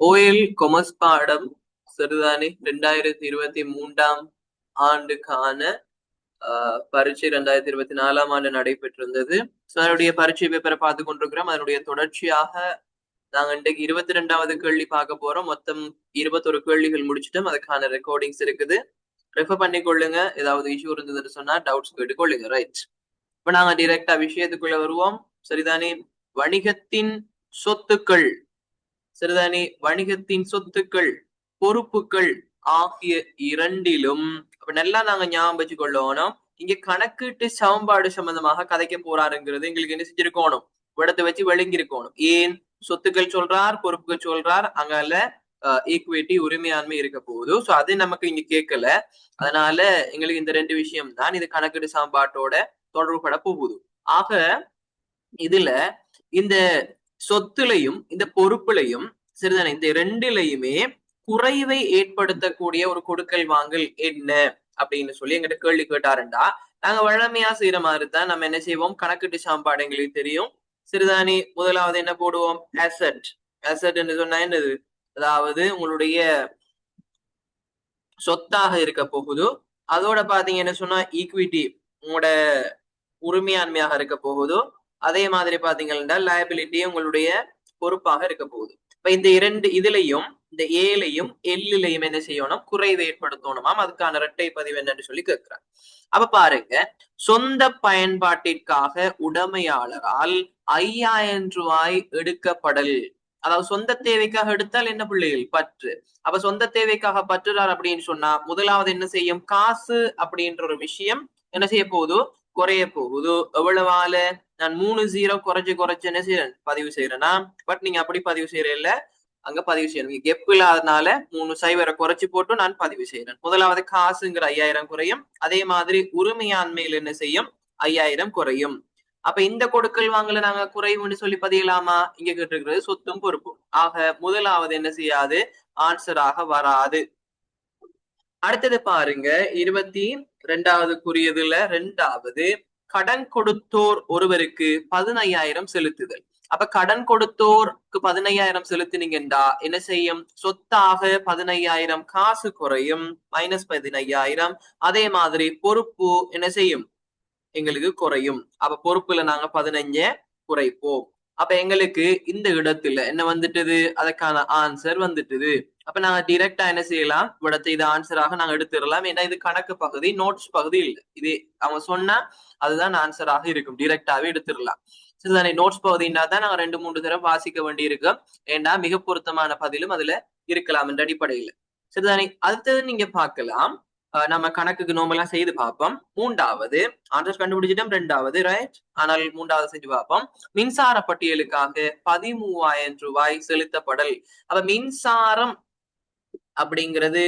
OL commerce பாடம் சரிதானே 2023 ஆண்டுக்கான பரீட்சை 2024 ஆண்டு நடைபெற்றிருந்தது. அதனுடைய பரீட்சை பேப்பரை பார்த்து கொண்டிருக்கிறோம். அதனுடைய தொடர்ச்சியாக நாங்க இன்றைக்கு 22வது கேள்வி பார்க்க போறோம். மொத்தம் 21 கேள்விகள் முடிச்சிட்டோம். அதுக்கான ரெக்கார்டிங்ஸ் இருக்குது, ரெஃபர் பண்ணி கொள்ளுங்க. ஏதாவது இஷ்யூ இருந்ததுன்னு சொன்னா டவுட்ஸ் கேட்டுக்கொள்ளுங்க. ரைட், இப்ப நாங்க டைரக்டா விஷயத்துக்குள்ள வருவோம். சரிதானே? வணிகத்தின் சொத்துக்கள், சரிதானே, வணிகத்தின் சொத்துக்கள், பொறுப்புகள் ஆகிய இரண்டிலும் நல்லா நாங்க ஞாபகம் வச்சு கொள்ளணும். இங்க கணக்கீட்டு சமன்பாடு சம்பந்தமாக கதைக்க போறாருங்கிறது எங்களுக்கு என்ன செஞ்சிருக்கணும், விடத்தை வச்சு விளங்கி இருக்கணும். ஏன் சொத்துக்கள் சொல்றார், பொறுப்புகள் சொல்றார், அங்கால ஈக்விட்டி உரிமையாண்மை இருக்க போகுது. சோ அது நமக்கு இங்க கேட்கல. அதனால எங்களுக்கு இந்த ரெண்டு விஷயம் தான் இது கணக்கீடு சமன்பாட்டோட தொடர்புபட போகுது. ஆக இதுல இந்த சொத்துலையும் இந்த பொறுப்புலையும் சரிதானே, இந்த ரெண்டுலையுமே குறைவை ஏற்படுத்தக்கூடிய ஒரு கொடுக்கல் வாங்கல் என்ன அப்படின்னு சொல்லி எங்கிட்ட கேள்வி கேட்டாருண்டா, நாங்க வழமையா செய்யற மாதிரி தான் நம்ம என்ன செய்வோம், கணக்கீட்டு சமன்பாடு எங்களுக்கு தெரியும். சரிதானே, முதலாவது என்ன போடுவோம், அசெட். அசெட் என்று சொன்னா என்னது, அதாவது உங்களுடைய சொத்தாக இருக்க போகுது. அதோட பாத்தீங்கன்னு சொன்னா ஈக்விட்டி உங்களோட உரிமையாண்மையாக இருக்க போகுது. அதே மாதிரி பாத்தீங்கன்னா லயபிலிட்டி உங்களுடைய பொறுப்பாக இருக்க போகுது. இப்ப இந்த இரண்டு இதுலையும் இந்த ஏலையும் எல்லையும் என்ன செய்யணும், குறைவை ஏற்படுத்தணுமாம். அதுக்கான இரட்டை பதிவு என்னன்னு சொல்லி கேட்கிறார். அப்ப பாருங்க, சொந்த பயன்பாட்டிற்காக உடைமையாளரால் 5000 ரூபாய் எடுக்கப்படல். அதாவது சொந்த தேவைக்காக எடுத்தால் என்ன பிள்ளைகள், பற்று. அப்ப சொந்த தேவைக்காக பற்றுறார் அப்படின்னு சொன்னா முதலாவது என்ன செய்யும், காசு அப்படின்ற ஒரு விஷயம் என்ன செய்ய போகுது, குறைய போகுது. எவ்வளவால, நான் 3 0 குறைச்சு என்ன செய்யறேன், பதிவு செய்யறேன்னா. பட் நீங்க அப்படி பதிவு செய்யறேன்ல, அங்க பதிவு செய்யணும். கெப் இல்லாதனால 3 0 குறைச்சு போட்டு நான் பதிவு செய்யறேன். முதலாவது காசுங்கிற 5000 குறையும். அதே மாதிரி உரிமையாண்மையில் என்ன செய்யும், 5000 குறையும். அப்ப இந்த கொடுக்கல் வாங்கல நாங்க குறைவுன்னு சொல்லி பதியலாமா, இங்க கேட்டிருக்கிறது சொத்தும் பொறுப்பும். ஆக முதலாவது என்ன செய்யாது, ஆன்சராக வராது. அடுத்தது பாருங்க, 22வது குறியதுல ரெண்டாவது, கடன் கொடுத்தோர் ஒருவருக்கு 15000 செலுத்துதல். அப்ப கடன் கொடுத்தோருக்கு 15000 செலுத்தினீங்கடா என்ன செய்யும், சொத்தாக 15000 காசு குறையும், -15000. அதே மாதிரி பொறுப்பு என்ன செய்யும், எங்களுக்கு குறையும். அப்ப பொறுப்புல நாங்க 15 குறைப்போம். அப்ப எங்களுக்கு இந்த இடத்துல என்ன வந்துட்டுது, அதுக்கான ஆன்சர் வந்துட்டுது. அப்ப நாங்க டிரெக்டா என்ன செய்யலாம், விடத்தை இது ஆன்சராக நாங்க எடுத்துடலாம். ஏன்னா இது கணக்கு பகுதி, நோட்ஸ் பகுதி இல்லை. இது அவங்க சொன்னா அதுதான் ஆன்சராக இருக்கும், டிரெக்டாவே எடுத்துடலாம். சரிதானே, நோட்ஸ் பகுதினா தான் நாங்க 2-3 தடவை வாசிக்க வேண்டி இருக்கும். ஏன்னா மிக பொருத்தமான பதிலும் அதுல இருக்கலாம் என்ற அடிப்படையில. சரிதானே, அடுத்தது நீங்க பார்க்கலாம், நம்ம கணக்குக்கு நோம்பலா செய்து பார்ப்போம். மூன்றாவது ஆன்சர் கண்டுபிடிச்சிட்டோம், ரெண்டாவது ரைட். ஆனால் மூன்றாவது செஞ்சு பார்ப்போம். மின்சார பட்டியலுக்காக 13000 ரூபாய் செலுத்தப்படல். அப்ப மின்சாரம் அப்படிங்கிறது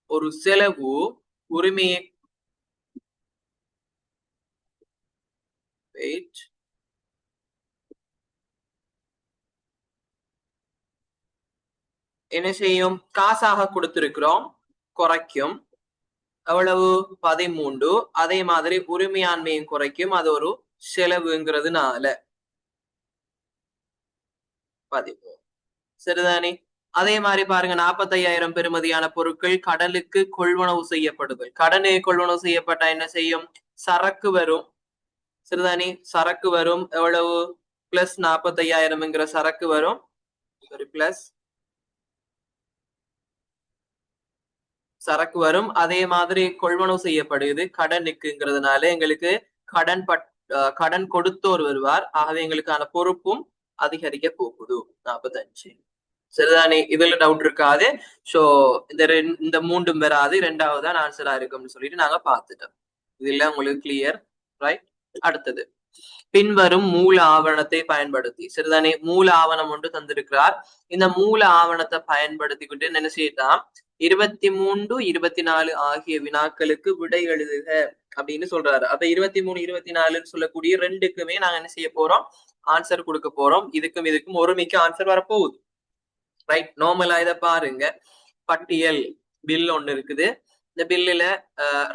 ஒரு செலவு, உரிமையை என்ன செய்யும், காசாக கொடுத்திருக்கிறோம், குறைக்கும். எவ்வளவு, 13. அதே மாதிரி உரிமையாண்மையும் குறைக்கும், அது ஒரு செலவுங்கிறதுனால 13. சரிதானே, அதே மாதிரி பாருங்க, 45000 பெறுமதியான பொருட்கள் கடலுக்கு கொள்வனவு செய்யப்படுதல். கடனே கொள்வனவு செய்யப்பட்டா என்ன செய்யும், சரக்கு வரும். சரிதானே, சரக்கு வரும். எவ்வளவு, +45000 சரக்கு வரும், பிளஸ் சரக்கு வரும். அதே மாதிரி கொள்வனவு செய்யப்படுது கடனுக்குங்கிறதுனால எங்களுக்கு கடன் கொடுத்தோர் வருவார். ஆகவே எங்களுக்கான பொறுப்பும் அதிகரிக்க போகுது 45. சரிதானே, இதுல டவுட் இருக்காது. சோ இந்த மூன்றும் வராது, ரெண்டாவது தான் ஆன்சரா இருக்கும்னு சொல்லிட்டு நாங்க பார்த்துட்டோம். இதுல உங்களுக்கு கிளியர் ரைட். அடுத்தது, பின்வரும் மூல ஆவணத்தை பயன்படுத்தி. சரிதானே, மூல ஆவணம் ஒன்று தந்திருக்கிறார். இந்த மூல ஆவணத்தை பயன்படுத்திக்கிட்டு என்ன செய்யலாம், 23, 24 ஆகிய வினாக்களுக்கு விடை எழுதுக அப்படின்னு சொல்றாரு. அப்ப 23, 24 சொல்லக்கூடிய ரெண்டுக்குமே நாங்க என்ன செய்ய போறோம், ஆன்சர் கொடுக்க போறோம். இதுக்கும் ஒருமிக்க ஆன்சர் வரப்போகுது. ரைட், நார்மலா இதை பாருங்க, பட்டியல் பில் ஒண்ணு இருக்குது. இந்த பில்லுல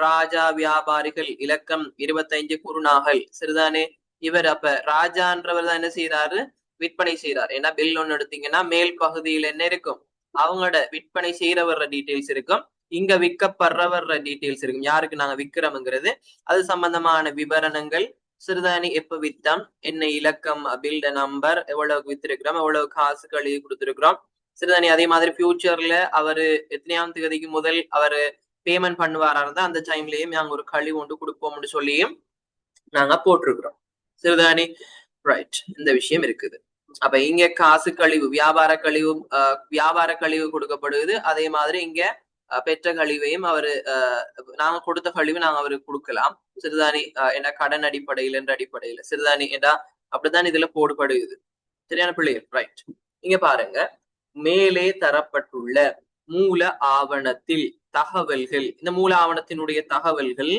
ராஜா வியாபாரிகள் இலக்கம் 25 குருநாகல். சரிதானே, இவர் அப்ப ராஜான்றவர் தான் என்ன செய்யறாரு, விற்பனை செய்யறாரு. ஏன்னா பில் ஒண்ணு எடுத்தீங்கன்னா மேல் பகுதியில் என்ன இருக்கும், அவங்களோட விற்பனை செய்யறவர டீட்டெயில்ஸ் இருக்கும், இங்க விற்கப்படுறவர டீட்டெயில்ஸ் இருக்கும். யாருக்கு நாங்க விக்கிறோம்ங்கிறது அது சம்பந்தமான விவரணங்கள், சிறுதானி எப்ப வித்தம், என்ன இலக்கம், பில்ட நம்பர், எவ்வளவு வித்திருக்கிறோம், எவ்வளவு காசு கழுவி கொடுத்திருக்கிறோம். சிறுதானி அதே மாதிரி ஃபியூச்சர்ல அவரு எத்தனையாம் தேதிக்கு முதல் அவரு பேமெண்ட் பண்ணுவாரா இருந்தா அந்த டைம்லயும் நாங்க ஒரு கழிவு ஒன்று கொடுப்போம்னு சொல்லியும் நாங்க போட்டிருக்கிறோம். சிறுதானி ரைட், இந்த விஷயம் இருக்குது. அப்ப இங்க காசு கழிவு, வியாபார கழிவு கொடுக்கப்படுது. அதே மாதிரி இங்க பெற்ற கழிவையும் அவரு நாங்க கொடுத்த கழிவு நாங்க அவருக்கு கொடுக்கலாம். சிறுதானி என்ன கடன் அடிப்படையில் என்ற அடிப்படையில சிறுதானி என்றா அப்படித்தான் இதுல போடுபடுகிறது. சரியான பிள்ளைகள் ரைட். இங்க பாருங்க, மேலே தரப்பட்டுள்ள மூல ஆவணத்தில் தகவல்கள், இந்த மூல ஆவணத்தினுடைய தகவல்கள்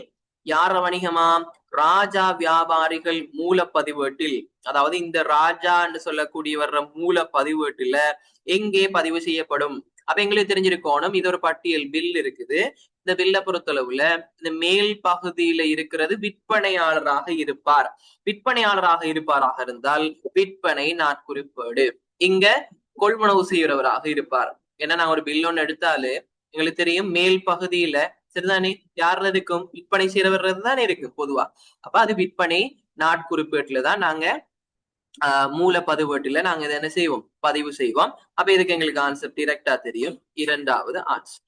யார வணிகமாம், ராஜா வியாபாரிகள் மூல பதிவேட்டில், அதாவது இந்த ராஜா என்று சொல்லக்கூடிய வர்ற மூல பதிவேட்டுல எங்கே பதிவு செய்யப்படும். அப்ப எங்களுக்கு தெரிஞ்சிருக்கணும், இது ஒரு பட்டியல் பில் இருக்குது. இந்த பில்லை பொறுத்தளவுல இந்த மேல் பகுதியில இருக்கிறது விற்பனையாளராக இருப்பார். விற்பனையாளராக இருப்பாராக இருந்தால் விற்பனை நாட்குறிப்பேடு. இங்க கொள்வனவு செய்யறவராக இருப்பார். ஏன்னா நான் ஒரு பில் ஒன்று எடுத்தாலே எங்களுக்கு தெரியும் மேல் பகுதியில சரிதானே யாருல இருக்கும், விற்பனை செய்யறவர் தானே இருக்கு பொதுவா. அப்ப அது விற்பனை நாட்குறிப்பேட்டுலதான் நாங்க மூல பதிவேட்டுல நாங்க இதை என்ன செய்வோம், பதிவு செய்வோம். அப்ப இதுக்கு எங்களுக்கு ஆன்சர் டிரெக்டா தெரியும், இரண்டாவது ஆன்சர்.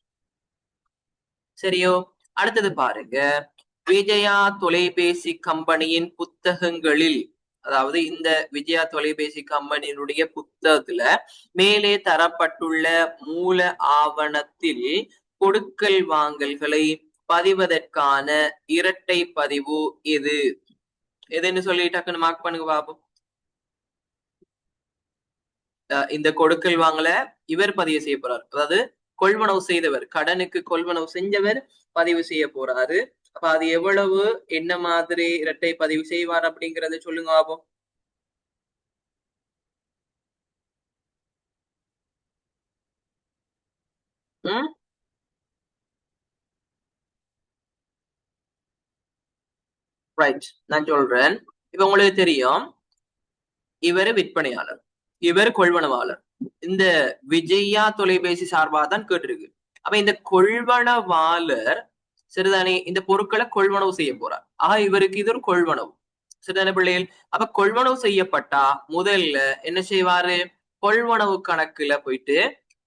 சரியோ? அடுத்தது பாருங்க, விஜயா தொலைபேசி கம்பெனியின் புத்தகங்களில், அதாவது இந்த விஜயா தொலைபேசி கம்பெனியினுடைய புத்தகத்துல மேலே தரப்பட்டுள்ள மூல ஆவணத்தில் கொடுக்கல் வாங்கல்களை பதிவதற்கான இரட்டை பதிவு எது? எதுன்னு சொல்லி டக்குன்னு மார்க் பண்ணுங்க பாப்போம். இந்த கொடுக்கல் வாங்கல இவர் பதிவு செய்ய போறார், அதாவது கொள்வனவு செய்தவர், கடனுக்கு கொள்வனவு செஞ்சவர் பதிவு செய்ய போறாரு. அப்ப அது எவ்வளவு, என்ன மாதிரி இரட்டை பதிவு செய்வார் அப்படிங்கறத சொல்லுங்க பாப்போம். ரைட், நான் சொல்றேன். இப்ப உங்களுக்கு தெரியும், இவர் விற்பனையாளர், இவர் கொள்வனவாளர். இந்த விஜயா தொலைபேசி சார்பாக தான் கேட்டிருக்கு. அப்ப இந்த கொள்வனவாளர் சரிதானே இந்த பொருட்களை கொள்வனவு செய்ய போறார். ஆக இவருக்கு இது ஒரு கொள்வனவு. சரிதானே பிள்ளைகள்? அப்ப கொள்வனவு செய்யப்பட்டா முதல்ல என்ன செய்வாரு, கொள்வனவு கணக்குல போயிட்டு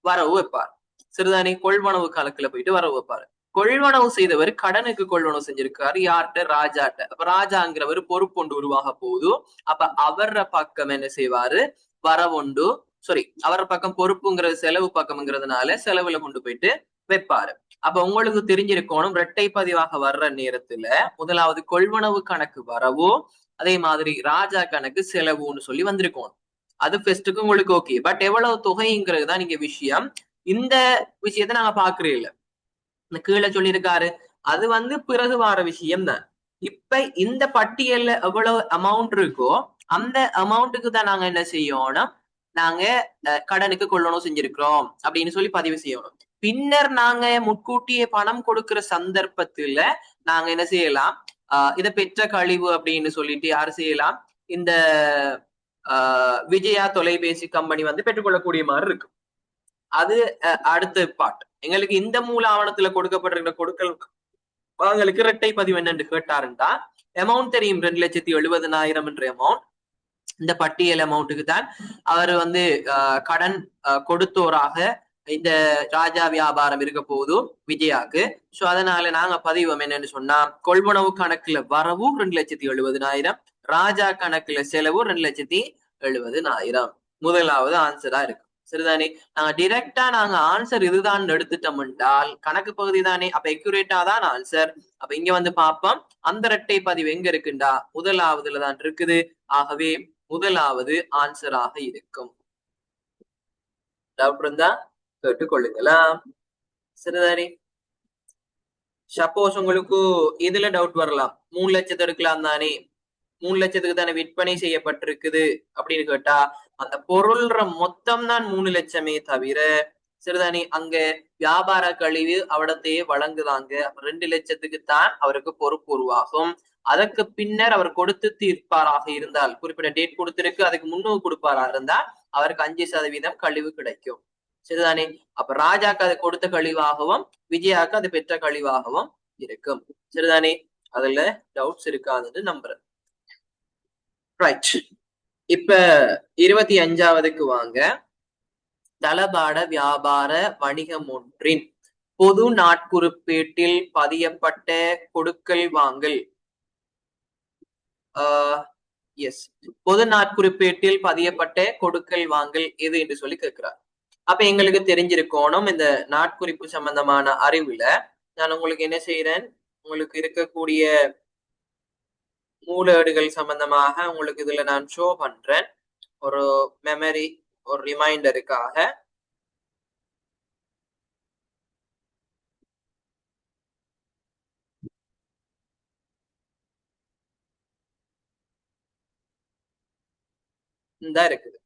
வரவு வைப்பார். சரிதானே கொள்வனவு கணக்குல போயிட்டு வரவு வைப்பாரு. கொள்வனவு செய்தவர் கடனுக்கு கொள்வனவு செஞ்சிருக்காரு, யார்கிட்ட, ராஜாட்ட. அப்ப ராஜாங்கிறவர் பொறுப்பொண்டு உருவாக போகுது. அப்ப அவர பக்கம் என்ன செய்வாரு, வரவொண்டு, சாரி அவர பக்கம் பொறுப்புங்கிறது செலவு பக்கம்ங்கிறதுனால செலவுல கொண்டு போயிட்டு வைப்பாரு. அப்ப உங்களுக்கு தெரிஞ்சிருக்கணும், இரட்டை பதிவாக வர்ற நேரத்துல முதலாவது கொள்வனவு கணக்கு வரவோ, அதே மாதிரி ராஜா கணக்கு செலவுன்னு சொல்லி வந்திருக்கணும். அது ஃபர்ஸ்ட்டுக்கு உங்களுக்கு ஓகே. பட் எவ்வளவு தொகைங்கிறது தான் நீங்க விஷயம். இந்த விஷயத்த நாங்க பாக்குறே இல்ல, கீழே சொல்லியிருக்காரு, அது பிறகு வார விஷயம் தான். இப்ப இந்த பட்டியல்ல எவ்வளவு அமௌண்ட் இருக்கோ அந்த அமௌண்ட்டுக்கு தான் நாங்க என்ன செய்யணும், நாங்க கடனுக்கு கொள்ளணும் செஞ்சிருக்கிறோம் அப்படின்னு சொல்லி பதிவு செய்யணும். பின்னர் நாங்க முன்கூட்டியே பணம் கொடுக்கிற சந்தர்ப்பத்துல நாங்க என்ன செய்யலாம், இதை பெற்ற கழிவு அப்படின்னு சொல்லிட்டு யாரு செய்யலாம், இந்த விஜயா தொலைபேசி கம்பெனி பெற்றுக்கொள்ளக்கூடிய மாதிரி இருக்கு. அது அடுத்த பார்ட். எங்களுக்கு இந்த மூல ஆவணத்துல கொடுக்கப்பட்டிருக்கிற கொடுக்கல் வாங்கலுக்கு இரட்டை பதிவு என்னன்னு கேட்டாருந்தா அமௌண்ட் தெரியும், 2,70,000 என்ற அமௌண்ட். இந்த பட்டியல் அமௌண்ட்டுக்கு தான் அவர் கடன் கொடுத்தோராக இந்த ராஜா வியாபாரம் இருக்க போதும் விஜயாக்கு. சோ அதனால நாங்க பதிவோம் என்னன்னு சொன்னா, கொள்வனவு கணக்குல வரவு 2,70,000, ராஜா கணக்குல செலவு 2,70,000. முதலாவது ஆன்சரா இருக்கு. சரிதானே? நாங்க டிரெக்டா நாங்க ஆன்சர் இதுதான் எடுத்துட்டோம் என்றால் கணக்கு பகுதி தானே, அப்ப எக்யூரேட்டா தான் ஆன்சர். அப்ப இங்க பார்ப்போம், அந்த இரட்டை பதிவு எங்க இருக்குண்டா முதலாவதுல தான் இருக்குது. ஆகவே முதலாவது ஆன்சராக இருக்கும். டவுட் இருந்தா கேட்டுக்கொள்ளுங்களா? சரிதானே? சப்போஸ் உங்களுக்கு இதுல டவுட் வரலாம், 3 லட்சத்தை எடுக்கலாம் தானே, 3 லட்சத்துக்கு தானே விற்பனை செய்யப்பட்டிருக்குது அப்படின்னு கேட்டா, அந்த பொருள்ற மொத்தம் தான் 3 லட்சமே தவிர சரிதானே அங்க வியாபார கழிவு அவடத்தையே வழங்குதாங்க. 2 லட்சத்துக்கு தான் அவருக்கு பொறுப்பு உருவாகும். அதற்கு பின்னர் அவர் கொடுத்து தீர்ப்பாராக இருந்தால், குறிப்பிட்ட டேட் கொடுத்திருக்கு, அதுக்கு முன்னூறு கொடுப்பாரா இருந்தா அவருக்கு 5% கழிவு கிடைக்கும். சரிதானே? அப்ப ராஜாக்கு அது கொடுத்த கழிவாகவும் விஜயாக்கு அது பெற்ற கழிவாகவும் இருக்கும். சரிதானே? அதுல டவுட்ஸ் இருக்காதுன்னு நம்புறேன். ரைட். இப்ப 25வதுக்கு வாங்க. தளபாட வியாபார வணிகம் ஒன்றின் பொது நாட்குறிப்பேட்டில் பதியப்பட்ட கொடுக்கல் வாங்கல். எஸ், பொது நாட்குறிப்பேட்டில் பதியப்பட்ட கொடுக்கல் வாங்கல் எது என்று சொல்லி கேட்கிறார். அப்ப எங்களுக்கு தெரிஞ்சிருக்கணும் இந்த நாட்குறிப்பு சம்பந்தமான அறிவுல நான் உங்களுக்கு என்ன செய்யறேன், உங்களுக்கு இருக்கக்கூடிய மூலேடுகள் சம்பந்தமாக உங்களுக்கு இதுல நான் ஷோ பண்றேன். ஒரு மெமரி, ஒரு ரிமைண்டருக்காக. இந்த இருக்குது.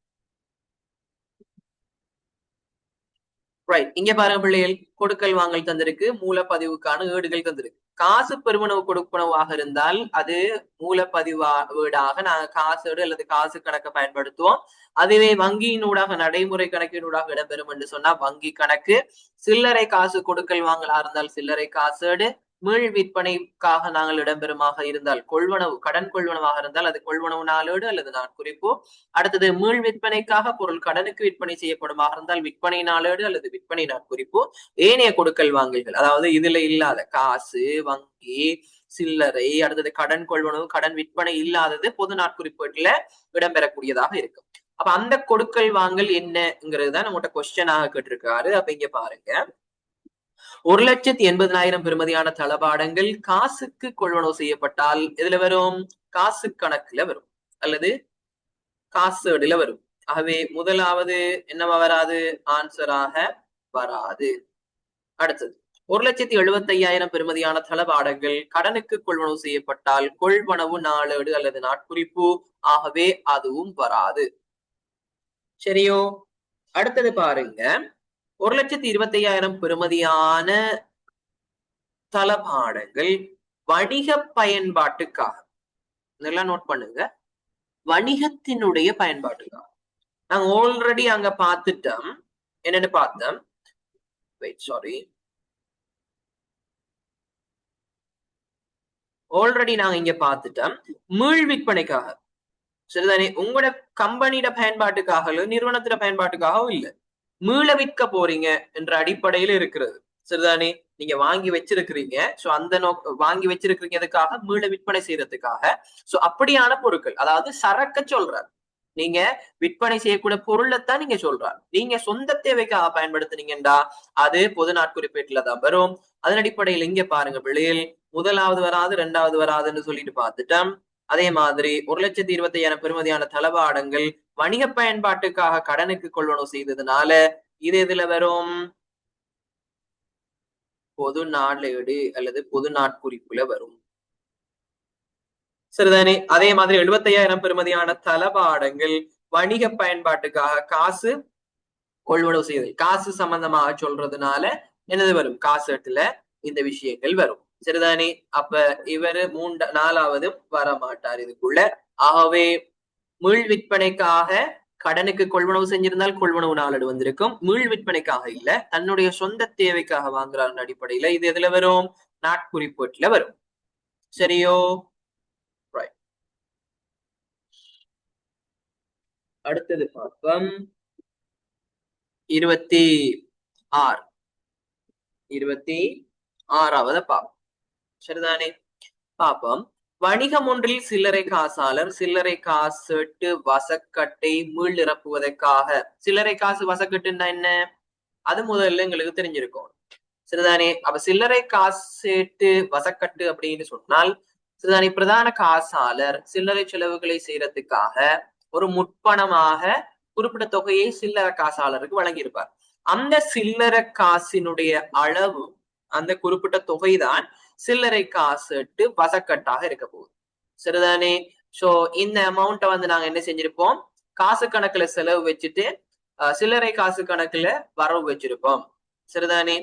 ரைட். இங்க பாருங்க பிள்ளைகள், கொடுக்கல் வாங்கல் தந்திருக்கு, மூலப்பதிவுக்கான ஏடுகள் தந்திருக்கு. காசு பெருமனவு கொடுப்பனவாக இருந்தால் அது மூலப்பதிவா வீடாக நாங்க காசு அல்லது காசு கணக்கை பயன்படுத்துவோம். அதுவே வங்கியினூடாக நடைமுறை கணக்கினூடாக இடம்பெறும் என்று சொன்னா வங்கி கணக்கு. சில்லறை காசு கொடுக்கல் வாங்கலா இருந்தால் சில்லறை காசேடு. மீள் விற்பனைக்காக நாங்கள் இடம்பெறுமாக இருந்தால் கொள்வனவு, கடன் கொள்வனவாக இருந்தால் அது கொள்வனவு நாளேடு அல்லது நாட்குறிப்பு. அடுத்தது மீள் விற்பனைக்காக பொருள் கடனுக்கு விற்பனை செய்யப்படுமாக இருந்தால் விற்பனை நாளேடு அல்லது விற்பனை நாட்குறிப்பு. ஏனைய கொடுக்கல் வாங்கல்கள், அதாவது இதுல இல்லாத காசு, வங்கி, சில்லறை, அடுத்தது கடன் கொள்வனவு, கடன் விற்பனை இல்லாதது பொது நாட்குறிப்பீட்டுல இடம்பெறக்கூடியதாக இருக்கும். அப்ப அந்த கொடுக்கல் வாங்கல் என்னங்கிறது தான் நம்மகிட்ட கொஸ்டினாக கேட்டிருக்காரு. அப்ப இங்க பாருங்க, 1,80,000 பெறுமதியான தளபாடங்கள் காசுக்கு கொள்வனவு செய்யப்பட்டால் எதுல வரும்? காசு கணக்குல வரும் அல்லது காசேடுல வரும். ஆகவே முதலாவது என்னவா வராது? ஆன்சராக வராது. அடுத்தது, 1,75,000 பெறுமதியான தளபாடங்கள் கடனுக்கு கொள்வனவு செய்யப்பட்டால் கொள்வனவு நாளேடு அல்லது நாட்குறிப்பு. ஆகவே அதுவும் வராது. சரியோ? அடுத்தது பாருங்க, 1,25,000 பெறுமதியான தளபாடங்கள் வணிக பயன்பாட்டுக்காக, இதெல்லாம் நோட் பண்ணுங்க, வணிகத்தினுடைய பயன்பாட்டுக்காக. நாங்க ஆல்ரெடி அங்க பார்த்துட்டோம். என்னன்னு பார்த்தோம், ஆல்ரெடி நாங்க இங்க பார்த்துட்டோம். மீள் விற்பனைக்காக. சரிதானே? உங்களோட கம்பெனியோட பயன்பாட்டுக்காக நிறுவனத்திட பயன்பாட்டுக்காகவும் இல்ல, மீள விற்க போறீங்க என்ற அடிப்படையில இருக்கிறது. சரிதானே? நீங்க வாங்கி வச்சிருக்கிறீங்க, சோ அந்த வாங்கி வச்சிருக்கிறதுக்காக மீள விற்பனை செய்யறதுக்காக. சோ அப்படியான பொருட்கள், அதாவது சரக்க சொல்றார். நீங்க விற்பனை செய்யக்கூடிய பொருளைத்தான் நீங்க சொல்றார். நீங்க சொந்த தேவைக்காக பயன்படுத்தினீங்கடா அது பொது நாட்குறிப்பேட்டுல தான் வரும். அதன் அடிப்படையில் இங்க பாருங்க பிள்ளைகள், முதலாவது வராது, இரண்டாவது வராதுன்னு சொல்லிட்டு பார்த்துட்டோம். அதே மாதிரி 1,25,000 பெறுமதியான தளபாடங்கள் வணிக பயன்பாட்டுக்காக கடனுக்கு கொள்வனவு செய்ததுனால இது எதுல வரும்? பொது நாளேடு அல்லது பொது நாட்குறிப்புல வரும். சரிதானே? அதே மாதிரி 75,000 பெறுமதியான தளபாடங்கள் வணிக பயன்பாட்டுக்காக காசு கொள்வனவு செய்தல், காசு சம்பந்தமாக சொல்றதுனால என்னது வரும்? காசேட்டுல இந்த விஷயங்கள் வரும். சரிதானே? அப்ப இவரு நாலாவது வர மாட்டார் இதுக்குள்ள. ஆகவே மீள் விற்பனைக்காக கடனுக்கு கொள்வனவு செஞ்சிருந்தால் கொள்வனவு நாளேடு வந்திருக்கும். மீள் விற்பனைக்காக இல்ல, தன்னுடைய சொந்த தேவைக்காக வாங்குறாங்க அடிப்படையில இது எதுல வரும்? நாட்குறிப்பீட்டுல வரும். சரியோ? ரைட். அடுத்தது பார்ப்போம், 26வது பாப்போம். சரிதானே? பாப்போம். வணிகம் ஒன்றில் சில்லறை காசாளர் சில்லறை காசேட்டு வசக்கட்டை மீள் நிரப்புவதற்காக. சில்லறை காசு வசக்கட்டுன்னா என்ன? அது முதல்ல எங்களுக்கு தெரிஞ்சிருக்கும். சரிதானே? அப்ப சில்லறை காசேட்டு வசக்கட்டு அப்படின்னு சொன்னால், சரிதானே, பிரதான காசாளர் சில்லறை செலவுகளை செய்யறதுக்காக ஒரு முற்பணமாக குறிப்பிட்ட தொகையை சில்லறை காசாளருக்கு வழங்கியிருப்பார். அந்த சில்லறை காசினுடைய அளவு, அந்த குறிப்பிட்ட தொகைதான் சில்லறை காசேட்டு வசக்கட்டாக இருக்க போகுது. சரிதானே? சோ இந்த அமௌண்ட்டை வந்து நாங்க என்ன செஞ்சிருப்போம்? காசு கணக்குல செலவு வச்சுட்டு சில்லறை காசு கணக்குல வரவு வச்சிருப்போம். சரிதானே?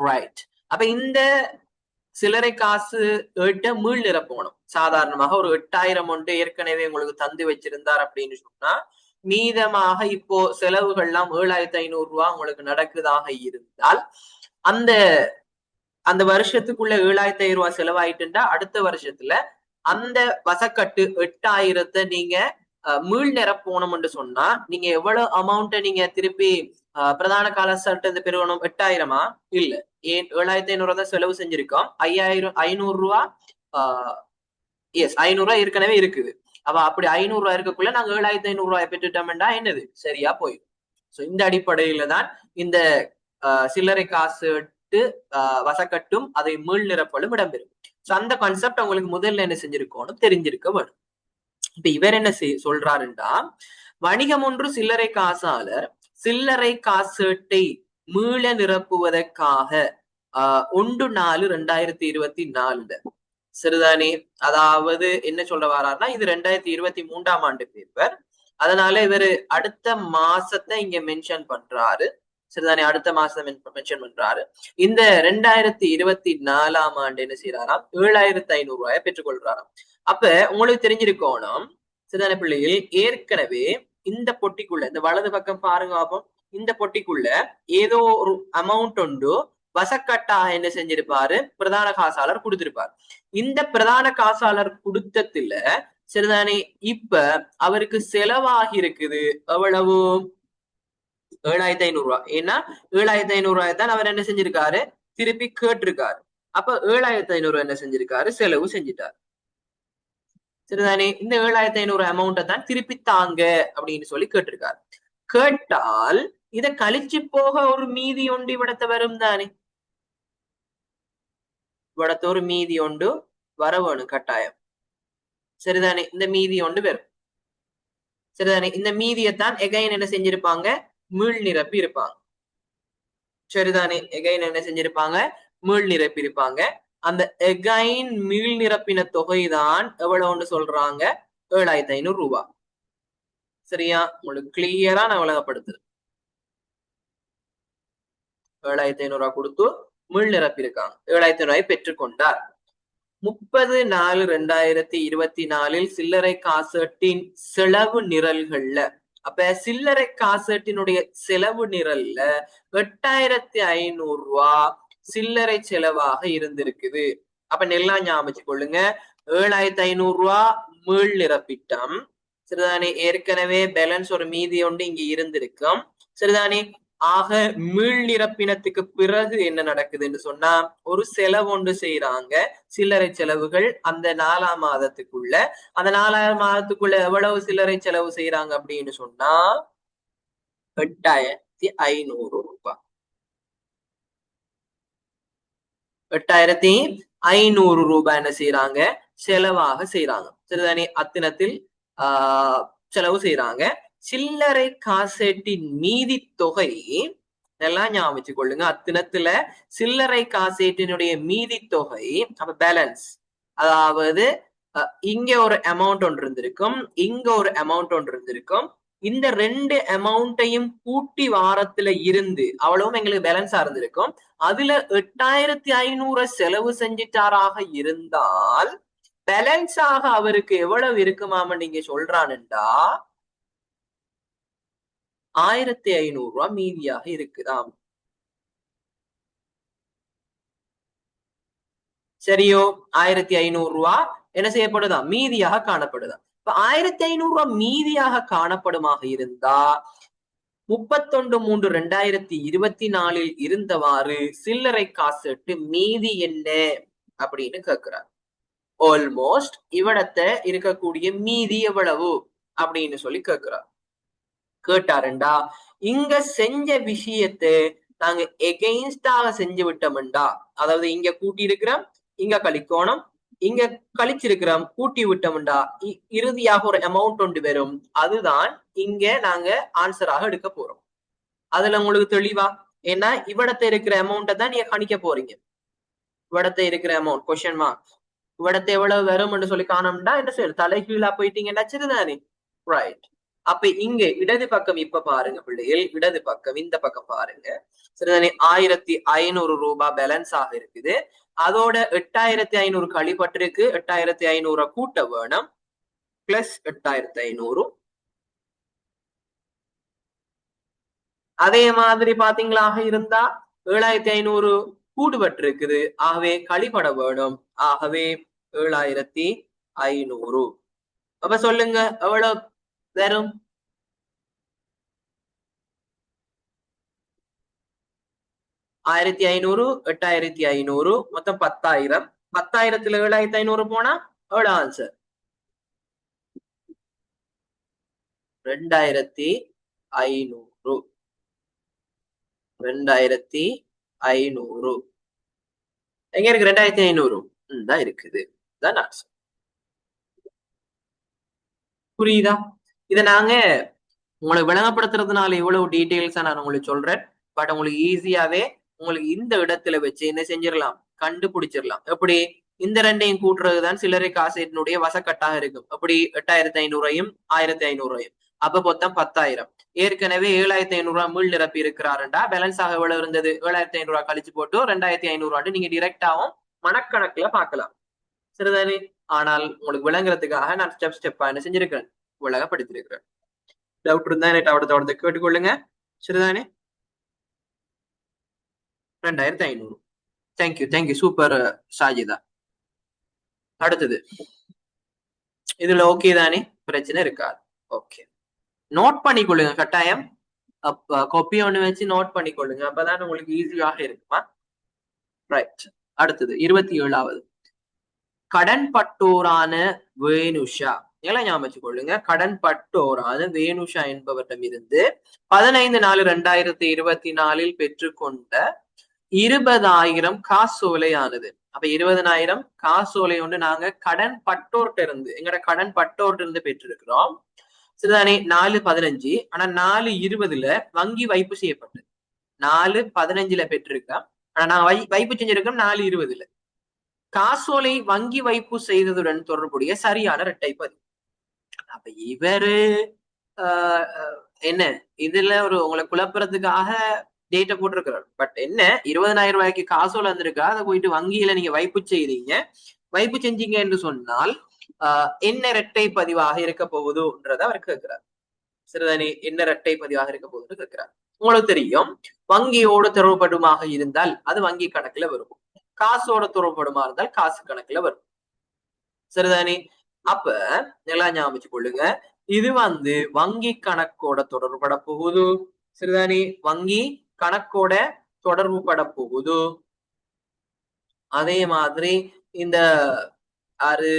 ரைட். அப்ப இந்த சில்லறை காசு மீள் நிரப்பணும். சாதாரணமாக ஒரு 8,000 ஒன்று ஏற்கனவே உங்களுக்கு தந்து வச்சிருந்தார் அப்படின்னு சொன்னா மீதமாக இப்போ செலவுகள்லாம் 7,500 ரூபாய் உங்களுக்கு நடக்குதாக இருந்தால் அந்த அந்த வருஷத்துக்குள்ள 7,500 ரூபாய் செலவாயிட்டுண்டா அடுத்த வருஷத்துல அந்த வசக்கட்டு 8,000 நீங்க மீள் நிரப்போணும்னு சொன்னா நீங்க எவ்வளவு அமௌண்ட்டை நீங்க திருப்பி பிரதான கால சட்ட பெருகணும் 8,000 இல்ல ஏன் 7,500 தான் செலவு செஞ்சிருக்கோம் 500 ரூபாய் எஸ் 500 ரூபாய் ஏற்கனவே இருக்குது அப்ப அப்படி 500 ரூபாய் இருக்கக்குள்ள நாங்க 7,500 ரூபாய் பெற்றுட்டோம்டா என்னது சரியா போயிடும் சோ இந்த அடிப்படையில தான் இந்த சில்லறை காசு வசக்கட்டும் அதை மீள் நிரப்பலும் இடம்பெறும் சோ அந்த கான்செப்ட் உங்களுக்கு முதல்ல என்ன செஞ்சிருக்கணும் தெரிஞ்சிருக்க வேணும் இப்ப இவர் என்ன சொல்றாருன்னா வணிகம் ஒன்று சில்லறை காசாளர் சில்லறை காசீட்டை மீள நிரப்புவதற்காக 1/4/2024 சரிதானே அதாவது என்ன சொல்ல வர்றாருன்னா இது 2023ஆம் ஆண்டு பேப்பர் அதனால இவரு அடுத்த மாசத்தை இங்க மென்ஷன் பண்றாரு சரிதானே அடுத்த மாசம் மென்ஷன் பண்றாரு இந்த 2024ஆம் ஆண்டு என்ன செய்யறாராம் 7,500 ரூபாயை பெற்றுக்கொள்றாராம் அப்ப உங்களுக்கு தெரிஞ்சிருக்கணும் சரிதானே பிள்ளைகள் ஏற்கனவே இந்த பொட்டிக்குள்ள இந்த வலது பக்கம் பாருங்க அப்போ இந்த பொட்டிக்குள்ள ஏதோ ஒரு அமௌண்ட் உண்டு வசக்கட்டாக என்ன செஞ்சிருப்பாரு பிரதான காசாளர் கொடுத்திருப்பார் இந்த பிரதான காசாளர் கொடுத்ததுல சரிதானே இப்ப அவருக்கு செலவாகி இருக்குது எவ்வளவு 7,500 ரூபாய் ஏன்னா 7,500 ரூபாய் தான் அவர் என்ன செஞ்சிருக்காரு திருப்பி கேட்டிருக்காரு அப்ப 7,500 என்ன செஞ்சிருக்காரு செலவு செஞ்சிட்டாரு சரிதானே இந்த 7,500 அமௌண்ட்டை தான் திருப்பி தாங்க அப்படின்னு சொல்லி கேட்டிருக்காரு கேட்டால் இத கழிச்சு போக ஒரு மீதி ஒன்று இவிடத்தை வரும் தானே இவிடத்த ஒரு மீதி ஒன்று வர வேணும் கட்டாயம் சரிதானே இந்த மீதி ஒன்று வரும் சரிதானே இந்த மீதியைத்தான் எகைன் என்ன செஞ்சிருப்பாங்க மீள் நிரப்பி இருப்பாங்க சரிதானே எகைன் என்ன செஞ்சிருப்பாங்க மீள் நிரப்பி இருப்பாங்க அந்த எகைன் மீள் நிரப்பின தொகைதான் எவ்வளவுன்னு சொல்றாங்க 7,500 ரூபாய் சரியா உங்களுக்கு கிளியரா நான் விளங்கப்படுத்துறேன் 7,500 ரூபாய் கொடுத்து மீள் நிரப்பி இருக்காங்க 7,500 ரூபாய் பெற்றுக்கொண்டார் 30/4/2024 சில்லறை காசட்டின் செலவு நிரல்கள்ல அப்ப சில்லறை காசட்டினுடைய செலவு நிரல்ல 8,500 ரூபாய் சில்லறை செலவாக இருந்திருக்குது அப்ப நல்லா ஞாபகம் கொள்ளுங்க 7,500 ரூபாய் மீள் நிரப்பிட்டம் சரிதானே ஏற்கனவே பேலன்ஸ் ஒரு மீதி ஒன்று இங்க இருந்திருக்கும் சரிதானே ஆக மீள் நிரப்பினத்துக்கு பிறகு என்ன நடக்குதுன்னு சொன்னா ஒரு செலவு ஒன்று செய்யறாங்க சில்லறை செலவுகள் அந்த 4ஆம் மாதத்துக்குள்ள அந்த 4ஆம் மாதத்துக்குள்ள எவ்வளவு சில்லறை செலவு செய்யறாங்க அப்படின்னு சொன்னா 8,500 ரூபாய் 8,500 ரூபாய் என்ன செய்யறாங்க செலவாக செய்யறாங்க சரிதானே அத்தினத்தில் செலவு செய்யறாங்க சில்லறை காசேட்டின் மீதி தொகை எல்லாம் ஞாபகம் கொள்ளுங்க அத்தினத்துல சில்லறை காசேட்டினுடைய மீதி தொகை அப்ப பேலன்ஸ் அதாவது இங்க ஒரு அமௌண்ட் ஒன்று இருந்திருக்கும் இங்க ஒரு அமௌண்ட் ஒன்று இருந்திருக்கும் இந்த 2 அமௌண்ட்டையும் கூட்டி வாரத்துல இருந்து அவ்வளவும் எங்களுக்கு பேலன்ஸா இருந்திருக்கும் அதுல 8,500 செலவு செஞ்சிட்டாராக இருந்தால் பேலன்ஸாக அவருக்கு எவ்வளவு இருக்குமாம நீங்க சொல்றானுண்டா 1,500 ரூபாய் மீதியாக இருக்குதாம் சரியோ 1,500 ரூபாய் என்ன செய்யப்படுதா மீதியாக காணப்படுதா இப்ப 1,500 ரூபாய் மீதியாக காணப்படுமாக இருந்தா 31/3/2024 இருந்தவாறு சில்லறை காசட்டு மீதி என்ன அப்படின்னு கேட்கிறார் ஆல்மோஸ்ட் இவ்விடத்தை இருக்கக்கூடிய மீதி எவ்வளவு அப்படின்னு சொல்லி கேட்கிறார் கேட்டாருண்டா இங்க செஞ்ச விஷயத்தை நாங்க எகெயின்ஸ்டாக செஞ்சு விட்டோம்டா அதாவது இங்க கூட்டி இருக்கிறோம் இங்க கழிக்கணும் இங்க கழிச்சிருக்கிறோம் கூட்டி விட்டோம்டா இறுதியாக ஒரு அமௌண்ட் ஒன்று வரும் அதுதான் இங்க நாங்க ஆன்சராக எடுக்க போறோம் அதுல உங்களுக்கு தெளிவா ஏன்னா இவ்விடத்தை இருக்கிற அமௌண்ட்டை தான் நீங்க கணிக்க போறீங்க இவ்விடத்தை இருக்கிற அமௌண்ட் கொஸ்டின் மார்க் இவ்விடத்தை எவ்வளவு வரும்னு சொல்லி காணோம்டா என்ன செய்யும் தலைகீழா போயிட்டீங்கன்னா சரிதானே ரைட் அப்ப இங்க இடது பக்கம் இப்ப பாருங்க பிள்ளைகள் இடது பக்கம் இந்த பக்கம் பாருங்க சரிதானே 1,500 ரூபாய் பேலன்ஸ் ஆக இருக்குது அதோட 8,500 கழிப்பட்டிருக்கு 8,500 கூட்ட வேணும் பிளஸ் 8,500 அதே மாதிரி பாத்தீங்களாக இருந்தா 7500 கூடுபட்டு இருக்குது. ஆகவே கழிபட வேணும். ஆகவே 7500. அப்ப சொல்லுங்க எவ்வளவு வரும்? 1500, 8500, மொத்தம் 10,000. 10,000த்துல 7500 போனா எவ்வளவு ஆன்சர்? 2500. 2500 எங்க இருக்கு? 2500 தான் இருக்குது. தான் ஆன்சர். புரியுதா? இத நாங்க உங்களுக்கு விளங்கப்படுத்துறதுனால இவ்வளவு டீடைல்ஸா நான் உங்களுக்கு சொல்றேன். பட் உங்களுக்கு ஈஸியாவே உங்களுக்கு இந்த இடத்துல வச்சு என்ன செஞ்சிடலாம்? கண்டுபிடிச்சிடலாம். எப்படி? இந்த ரெண்டையும் கூட்டுறதுதான் சில்லறை காசேட்டினுடைய வசக்கட்டாக இருக்கும். அப்படி 8500ஐயும் 1500ஐயும் அப்ப மொத்தம் 10,000. ஏற்கனவே 7,500 மீள் நிரப்பி இருக்கிறாருண்டா பேலன்ஸ் ஆக எவ்வளவு இருந்தது? 7,500 கழிச்சு போட்டு 2,500 நீங்க டிரெக்டாவும் மனக்கணக்குல பார்க்கலாம். சரிதானே? ஆனால் உங்களுக்கு விளங்குறதுக்காக நான் ஸ்டெப்பா என்ன செஞ்சிருக்கிறேன்? விளங்கப்படுத்திருக்கிறேன். டவுட் இருந்தா என்ன டவுட் கேட்டுக்கொள்ளுங்க. சரிதானே? 2,500. Thank you super Shajitha. அடுத்தது இதுல ஓகே தானே? பிரச்சனை இருக்காது. ஓகே, நோட் பண்ணிக்கொள்ளுங்க கட்டாயம். காப்பி ஒண்ணு வச்சு நோட் பண்ணிக்கொள்ளுங்க. அப்பதான் உங்களுக்கு ஈஸியாக இருக்குமா? ரைட். அடுத்தது 27வது. கடன் பட்டோரான வேணுஷா. எல்லாம் ஞாபகம் வச்சுக்கொள்ளுங்க. கடன் பட்டோரான வேணுஷா என்பவரிடம் இருந்து 15/4/2024 பெற்றுக்கொண்ட 20,000 காசோலையானது. அப்ப 20,000 காசோலை ஒன்று நாங்க கடன் பட்டோர்ட்ட இருந்து எங்கட கடன் பட்டோர்ட்ட இருந்து பெற்றிருக்கிறோம். சரிதானே? 4/15. ஆனா 4/20 வங்கி வைப்பு செய்யப்பட்டது. 4/15 பெற்றிருக்கோம். ஆனா நான் வைப்பு செஞ்சிருக்கோம் 4/20. காசோலை வங்கி வைப்பு செய்ததுடன் தொடர்புடைய சரியான இரட்டை பதிவு. அப்ப இவரு என்ன இதுல ஒரு உங்களை குழப்பறதுக்காக டேட்டை போட்டிருக்கிறார். பட் என்ன 20,000 ரூபாய்க்கு காசோல வந்திருக்கா, அதை போயிட்டு வங்கியில நீங்க வைப்பு செய்றீங்க. வைப்பு செஞ்சீங்க என்று சொன்னால் என்ன இரட்டை பதிவாக இருக்க போகுதுன்றத அவர் கேட்கிறார். சரிதானே? என்ன இரட்டை பதிவாக இருக்க போகுதுன்னு கேட்கிறார். உங்களுக்கு தெரியும், வங்கியோடு தொடர்படுமாக இருந்தால் அது வங்கி கணக்குல வரும். காசோட தொடர்படுமா இருந்தால் காசு கணக்குல வரும். சரிதானே? அப்ப நல்லா ஞாபகம் கொள்ளுங்க. இது வங்கி கணக்கோட தொடர்பட போகுது. சரிதானே? வங்கி கணக்கோட தொடர்பு பட போகுது. அதே மாதிரி இந்த ஆறு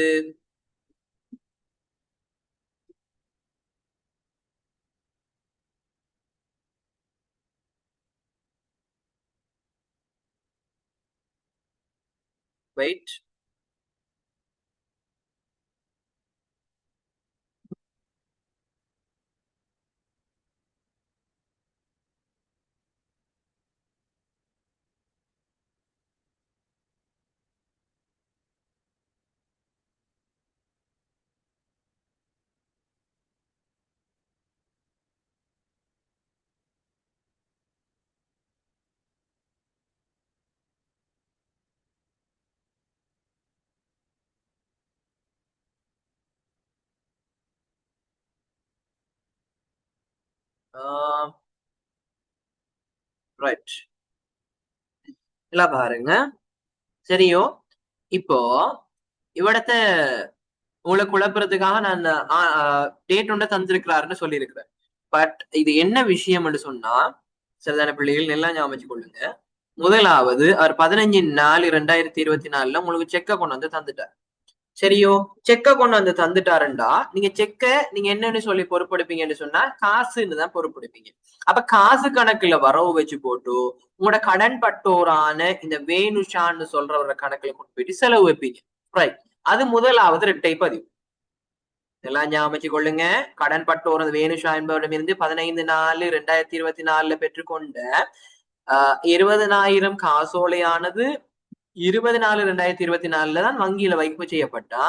வெயிட் ரைட். எல்லாம் பாருங்க. சரியோ? இப்போ இவடத்த உங்களை குழப்பறதுக்காக நான் டேட் ஒன்றை தந்திருக்கிறாருன்னு சொல்லியிருக்கிறேன். பட் இது என்ன விஷயம் என்று சொன்னா, சரிதான பிள்ளைகள் எல்லாம் ஞாபகம் கொள்ளுங்க. முதலாவது அவர் 15/4/2024 உங்களுக்கு செக்க கொண்டு வந்து தந்துட்டார். சரியோ? செக்க கொண்டு வந்து தந்துட்டாருண்டா நீங்க செக்க நீங்க என்னன்னு சொல்லி பொறுப்பெடுப்பீங்கன்னு சொன்னா காசுன்னு தான் பொறுப்பெடுப்பீங்க. அப்ப காசு கணக்குல வரவு வச்சு போட்டு உங்களோட கடன் பட்டோரான இந்த வேணுஷான்னு சொல்றவர கணக்குல கொண்டு போயிட்டு செலவு வைப்பீங்க. ரைட். அது முதலாவது இரட்டை பதிவு. எல்லாம் ஞாபகம் கொள்ளுங்க. கடன் பட்டோர் வேணுஷா என்பவரிடமிருந்து 15/4/2024 பெற்றுக்கொண்ட 20,000 காசோலையானது 20/4/2024 தான் வங்கியில வைப்பு செய்யப்பட்டா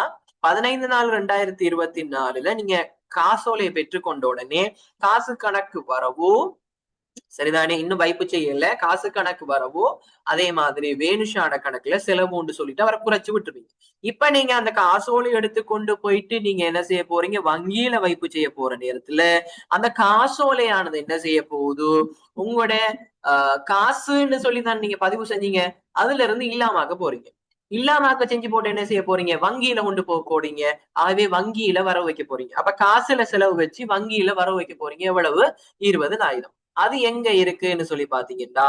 15/4/2024 நீங்க காசோலையை பெற்றுக்கொண்ட உடனே காசு கணக்கு வரவு சரிதானே? இன்னும் வைப்பு செய்யல, காசு கணக்கு வரவோ அதே மாதிரி வேணுஷாட கணக்குல செலவுன்னு சொல்லிட்டு அவரை குறைச்சு விட்டுருவீங்க. இப்ப நீங்க அந்த காசோலை எடுத்து கொண்டு போயிட்டு நீங்க என்ன செய்ய போறீங்க, வங்கியில வைப்பு செய்ய போற நேரத்துல அந்த காசோலையானது என்ன செய்ய போகுது, உங்களோட காசுன்னு சொல்லி தான் நீங்க பதிவு செஞ்சீங்க, அதுல இருந்து இல்லாமக்க போறீங்க. இல்லாமக்க செஞ்சு போட்டு என்ன செய்ய போறீங்க, வங்கியில கொண்டு போக போறீங்க. ஆகவே வங்கியில வரவு வைக்க போறீங்க. அப்ப காசுல செலவு வச்சு வங்கியில வரவு வைக்க போறீங்க. எவ்வளவு? 20,000. அது எங்க இருக்குன்னு சொல்லி பாத்தீங்கன்னா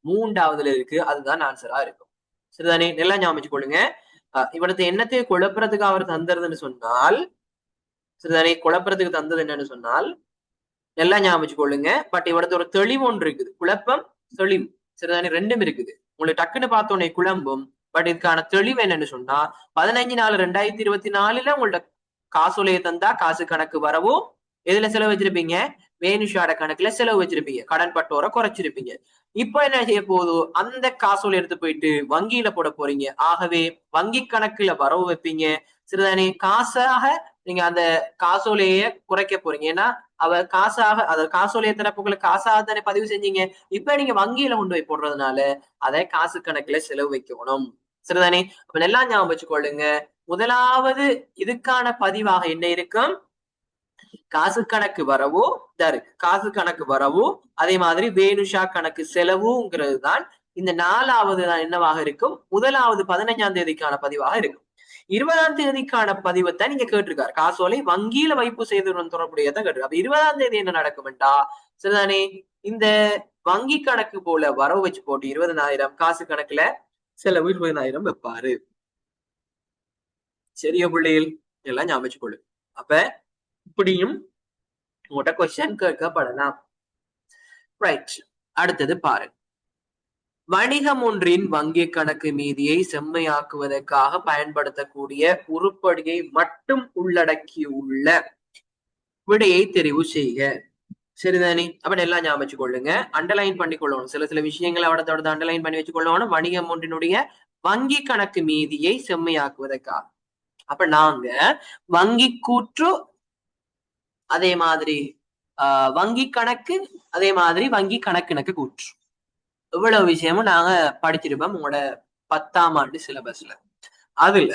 3வதுல இருக்கு. அதுதான் ஆன்சரா இருக்கும். சரிதானே? நல்லா ஞாபகம் வச்சுக்கொள்ளுங்க. இவனத்தை என்னத்தை குழப்பறதுக்கு அவர் தந்துருதுன்னு சொன்னால், சரிதானே? குழப்பறதுக்கு தந்தது என்னன்னு சொன்னால், நல்லா ஞாபகம் வச்சுக்கொள்ளுங்க. பட் இவடத்து ஒரு தெளிவு ஒன்று இருக்குது. குழப்பம், தெளிவு. சரிதானே? ரெண்டும் இருக்குது. உங்களுக்கு டக்குன்னு பார்த்தோன்னே குழம்பும். பட் இதுக்கான தெளிவு என்னன்னு சொன்னா 15/4/2024 உங்கள்ட்ட காசோலையை தந்தா காசு கணக்கு வரவும் எதுல செலவு வச்சிருப்பீங்க, வேணுஷாட கணக்குல செலவு வச்சிருப்பீங்க, கடன் பட்டோரை குறைச்சிருப்பீங்க. இப்ப என்ன செய்ய போகுது, அந்த காசோலை எடுத்து போயிட்டு வங்கியில போட போறீங்க. ஆகவே வங்கி கணக்குல வரவு வைப்பீங்க. சரிதானே? காசாக நீங்க அந்த காசோலைய குறைக்க போறீங்க. ஏன்னா அவ காசாக அதாவது காசோலைய தரப்புகளை காசாக தானே பதிவு செஞ்சீங்க. இப்ப நீங்க வங்கியில கொண்டு போய் போடுறதுனால அதை காசு கணக்குல செலவு வைக்கணும். சரிதானே? அப்ப நல்லா ஞாபகம் வச்சுக்கொள்ளுங்க. முதலாவது இதுக்கான பதிவாக என்ன இருக்கும், காசு கணக்கு வரவோ இருக்கு, காசு கணக்கு வரவோ அதே மாதிரி வேணுஷா கணக்கு செலவுங்கிறது தான் இந்த 4வது தான் என்னவாக இருக்கும், முதலாவது 15ஆம் தேதிக்கான பதிவாக இருக்கும். 20ஆம் தேதிக்கான பதிவைத்தான் நீங்க கேட்டிருக்காரு. காசோலை வங்கியில வைப்பு செய்ததுடன் தொடர்புடையதான் கேட்டு. அப்ப 20ஆம் தேதி என்ன நடக்கும்டா, சரிதானே, இந்த வங்கி கணக்கு போல வரவு வச்சு போட்டு 20,000, காசு கணக்குல செலவு 20,000 வைப்பாரு. சரிய பிள்ளைகள் எல்லாம் ஞாபகம் வச்சுக்கொள்ளு. அப்ப இப்படியும் உங்கள்கிட்ட கொஸ்டின் கேட்கப்படலாம். ரைட், அடுத்தது பாரு. வணிகம் ஒன்றின் வங்கி கணக்கு மீதியை செம்மையாக்குவதற்காக பயன்படுத்தக்கூடிய உருப்படியை மட்டும் உள்ளடக்கியுள்ள விடையை தெரிவு செய்க. சரிதானே? அப்ப எல்லாம் ஞாபகம் வச்சுக்கொள்ளுங்க. அண்டர்லைன் பண்ணி கொள்ளணும். சில விஷயங்களை அவடத்தோட அண்டர்லைன் பண்ணி வச்சுக்கொள்ளணும். வணிகம் ஒன்றினுடைய வங்கி கணக்கு மீதியை செம்மையாக்குவதற்காக. அப்ப நாங்க வங்கி கூற்று, அதே மாதிரி வங்கி கணக்கு, அதே மாதிரி வங்கி கணக்கு கூற்று, இவ்வளவு விஷயமும் நாங்க படிச்சிருப்போம் உங்களோட 10ஆம் ஆண்டு சிலபஸ்ல. அதுல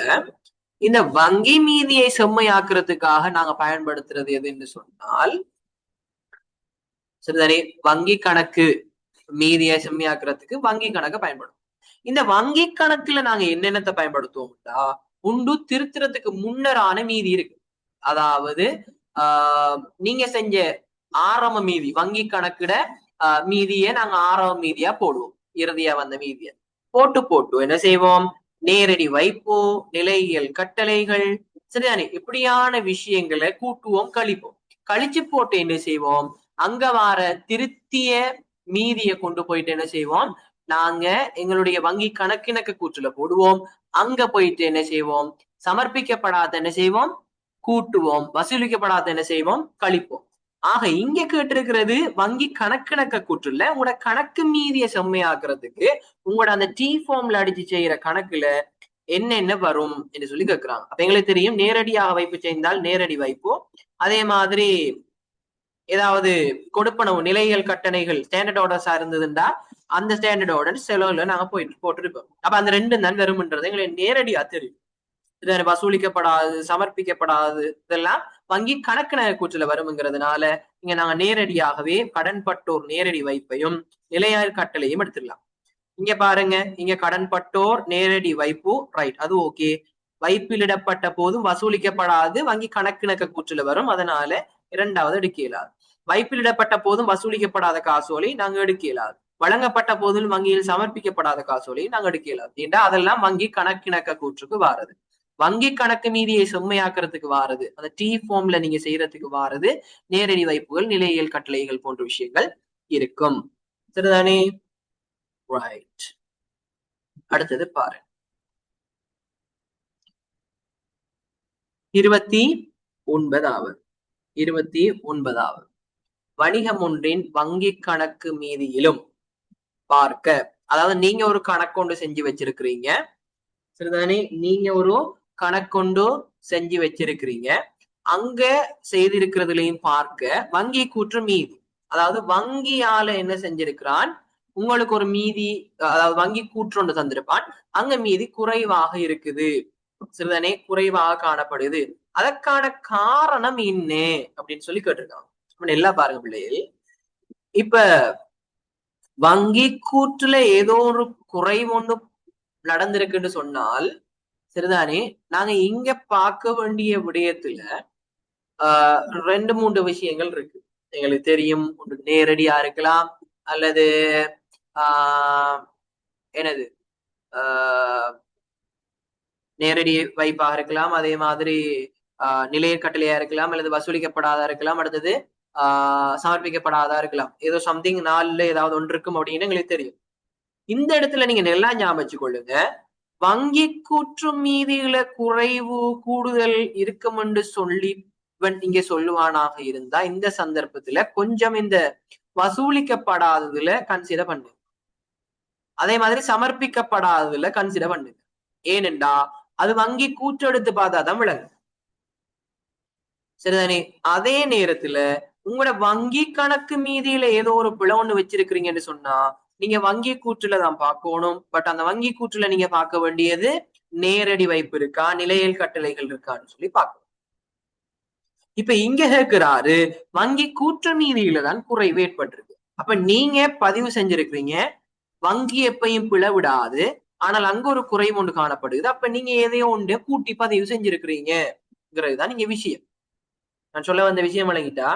இந்த வங்கி மீதியை செம்மையாக்குறதுக்காக நாங்க பயன்படுத்துறது எதுன்னு சொன்னால், சரிதானே, வங்கி கணக்கு மீதியை செம்மையாக்குறதுக்கு வங்கி கணக்கை பயன்படும். இந்த வங்கி கணக்குல நாங்க என்னென்னத்தை பயன்படுத்துவோம்டா, உண்டு திருத்துறதுக்கு முன்னரான மீதி இருக்கு. அதாவது நீங்க செஞ்ச ஆரம்ப மீதி, வங்கி கணக்குட மீதியை நாங்க ஆரம்ப மீதியா போடுவோம். இறுதியா வந்த மீதிய போட்டு என்ன செய்வோம், நேரடி வைப்போ, நிலையியல் கட்டளைகள், சரிதானே, இப்படியான விஷயங்களை கூட்டுவோம், கழிப்போம். கழிச்சு போட்டு என்ன செய்வோம், அங்க வார திருத்திய மீதியை கொண்டு போயிட்டு என்ன செய்வோம், நாங்க எங்களுடைய வங்கி கணக்கிணக்கு கூற்றுல போடுவோம். அங்க போயிட்டு என்ன செய்வோம், சமர்ப்பிக்கப்படாத என்ன செய்வோம், கூட்டுவோம். வசூலிக்கப்படாத என்ன செய்வோம், கழிப்போம். ஆக இங்க கேட்டிருக்கிறது வங்கி கணக்கிணக்க கூற்றுல உங்களோட கணக்கு மீதியை செம்மையாக்குறதுக்கு உங்களோட அந்த டி ஃபார்ம்ல அடிச்சு செய்யற கணக்குல என்னென்ன வரும் என்று சொல்லி கேட்கிறாங்க. அப்ப எங்களுக்கு தெரியும், நேரடியாக வைப்பு செய்தால் நேரடி வைப்போ, அதே மாதிரி ஏதாவது கொடுப்பனவு நிலைகள் கட்டணைகள் ஸ்டாண்டர்ட் ஆர்டர்ஸா இருந்ததுண்டா அந்த ஸ்டாண்டர்ட் ஆர்டர் செலவுல நாங்க போட்டிருப்போம். அப்ப அந்த 2 தான் வரும்ன்றது எங்களுக்கு நேரடியா தெரியும். இது வசூலிக்கப்படாது, சமர்ப்பிக்கப்படாது, இதெல்லாம் வங்கி கணக்கு கூற்றுல வரும்ங்கிறதுனால இங்க நாங்க நேரடியாகவே கடன்பட்டோர் நேரடி வைப்பையும் நிலையார் கட்டளையும் எடுத்துடலாம். இங்க பாருங்க, இங்க கடன்பட்டோர் நேரடி வைப்பு, ரைட், அது ஓகே. வைப்பிலிடப்பட்ட போதும் வசூலிக்கப்படாது, வங்கி கணக்கிணக்க கூற்றுல வரும், அதனால 2வது எடுக்க இயலாது. வைப்பிலிடப்பட்ட போதும் வசூலிக்கப்படாத காசோலை நாங்க எடுக்க இயலாது. வழங்கப்பட்ட போதும் வங்கியில் சமர்ப்பிக்கப்படாத காசோலை நாங்க எடுக்க இயலாது. ஏன்னா அதெல்லாம் வங்கி கணக்கிணக்க கூற்றுக்கு வாரது. வங்கி கணக்கு மீதியை செம்மையாக்குறதுக்கு வாரது, அந்த டி ஃபார்ம்ல நீங்க செய்யறதுக்கு வாரது நேரடி வைப்புகள், நிலையியல் கட்டளைகள் போன்ற விஷயங்கள் இருக்கும். சரிதானே? ரைட், அடுத்தது பாரு. 29வது வணிகம் ஒன்றின் வங்கி கணக்கு மீதியிலும் பார்க்க. அதாவது நீங்க ஒரு கணக்கொண்டு செஞ்சு வச்சிருக்கிறீங்க, சரிதானே, நீங்க ஒரு கணக்கொண்டு செஞ்சு வச்சிருக்கிறீங்க, அங்க செய்திருக்கிறதுலையும் பார்க்க வங்கி கூற்று மீதி. அதாவது வங்கியால என்ன செஞ்சிருக்கிறான், உங்களுக்கு ஒரு மீதி, அதாவது வங்கி கூற்றொண்டு தந்திருப்பான், அங்க மீதி குறைவாக இருக்குது, சிறுதனே குறைவாக காணப்படுது, அதற்கான காரணம் என்ன அப்படின்னு சொல்லி கேட்டிருக்காங்க. எல்லாம் பாருங்க பிள்ளைகள், இப்ப வங்கி கூற்றுல ஏதோ ஒரு குறைவு ஒன்று நடந்திருக்குன்னு சொன்னால் சரிதானே, நாங்க இங்க பார்க்க வேண்டிய விடயத்துல ரெண்டு மூன்று விஷயங்கள் இருக்கு. எங்களுக்கு தெரியும், ஒன்று நேரடியா இருக்கலாம், அல்லது ஆஹ் என்னது ஆஹ் நேரடி வைப்பாக இருக்கலாம், அதே மாதிரி நிலைய கட்டளையா இருக்கலாம், அல்லது வசூலிக்கப்படாதா இருக்கலாம், அடுத்தது சமர்ப்பிக்கப்படாதா இருக்கலாம். ஏதோ சம்திங் நாள்ல ஏதாவது ஒன்று இருக்கும் அப்படின்னு எங்களுக்கு தெரியும். இந்த இடத்துல நீங்க நல்லா ஞாபகம் வச்சுக்கொள்ளுங்க, வங்கி கூற்று மீதிகள குறைவு கூடுதல் இருக்கும் என்று சொல்லி இங்க சொல்லுவானாக இருந்தா இந்த சந்தர்ப்பத்துல கொஞ்சம் இந்த வசூலிக்கப்படாததுல கன்சிடர் பண்ணு, அதே மாதிரி சமர்ப்பிக்கப்படாததுல கன்சிடர் பண்ணு. ஏனென்றா அது வங்கி கூற்று எடுத்து பார்த்தாதான் விளங்கு, சரிதானே. அதே நேரத்துல உங்களோட வங்கி கணக்கு மீதியில ஏதோ ஒரு பிழை ஒண்ணு வச்சிருக்கிறீங்கன்னு சொன்னா நீங்க வங்கி கூற்றுல தான் பார்க்கணும். பட் அந்த வங்கி கூற்றுல நீங்க பார்க்க வேண்டியது நேரடி வைப்பு இருக்கா, நிலையல் கட்டளைகள் இருக்கான்னு சொல்லி பார்க்கணும். இப்ப இங்க கேட்கிறாரு வங்கி கூற்று மீதியில தான் குறைவு ஏற்பட்டிருக்கு. அப்ப நீங்க பதிவு செஞ்சிருக்கிறீங்க வங்கி எப்பையும் பிளவிடாது, ஆனால் அங்க ஒரு குறைவு ஒன்று காணப்படுது. அப்ப நீங்க எதையோ ஒன்று கூட்டி பதிவு செஞ்சிருக்கிறீங்கிறதுதான் நீங்க விஷயம். நான் சொல்ல வந்த விஷயம் வழங்கிட்டா,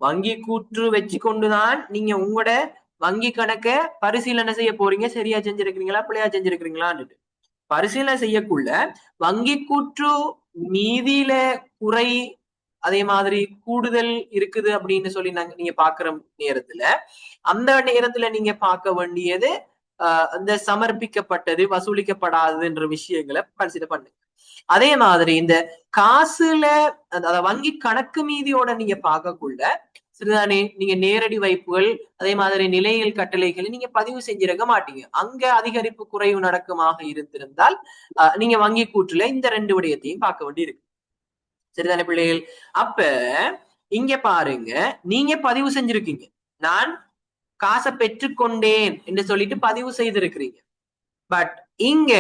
வங்கி கூற்று வச்சு கொண்டுதான் நீங்க உங்களோட வங்கி கணக்க பரிசீலனை செய்ய போறீங்க, சரியா செஞ்சிருக்கிறீங்களா பிள்ளையா செஞ்சிருக்கிறீங்களான்னு. பரிசீலனை செய்யக்குள்ள வங்கி கூற்று மீதியில குறை அதே மாதிரி கூடுதல் இருக்குது அப்படின்னு சொல்லி நீங்க பாக்குற நேரத்துல அந்த நேரத்துல நீங்க பார்க்க வேண்டியது அந்த சமர்ப்பிக்கப்பட்டது வசூலிக்கப்படாததுன்ற விஷயங்களை கன்சிடர் பண்ணுங்க. அதே மாதிரி இந்த காசுல அதாவது வங்கி கணக்கு மீதியோட நீங்க பார்க்கக்குள்ள சரிதானே, நீங்க நேரடி வைப்புகள் அதே மாதிரி நிலையில் கட்டளைகளை நீங்க பதிவு செஞ்சிருக்க மாட்டீங்க. அங்க அதிகரிப்பு குறைவு நடக்குமாக இருந்திருந்தால் நீங்க வங்கி கூற்றுல இந்த ரெண்டு விடயத்தையும் பார்க்க வேண்டி இருக்கு, சரிதானே பிள்ளைகள். அப்ப இங்க பாருங்க, நீங்க பதிவு செஞ்சிருக்கீங்க நான் காசை பெற்றுக்கொண்டேன் என்று சொல்லிட்டு பதிவு செய்திருக்கிறீங்க. பட் இங்க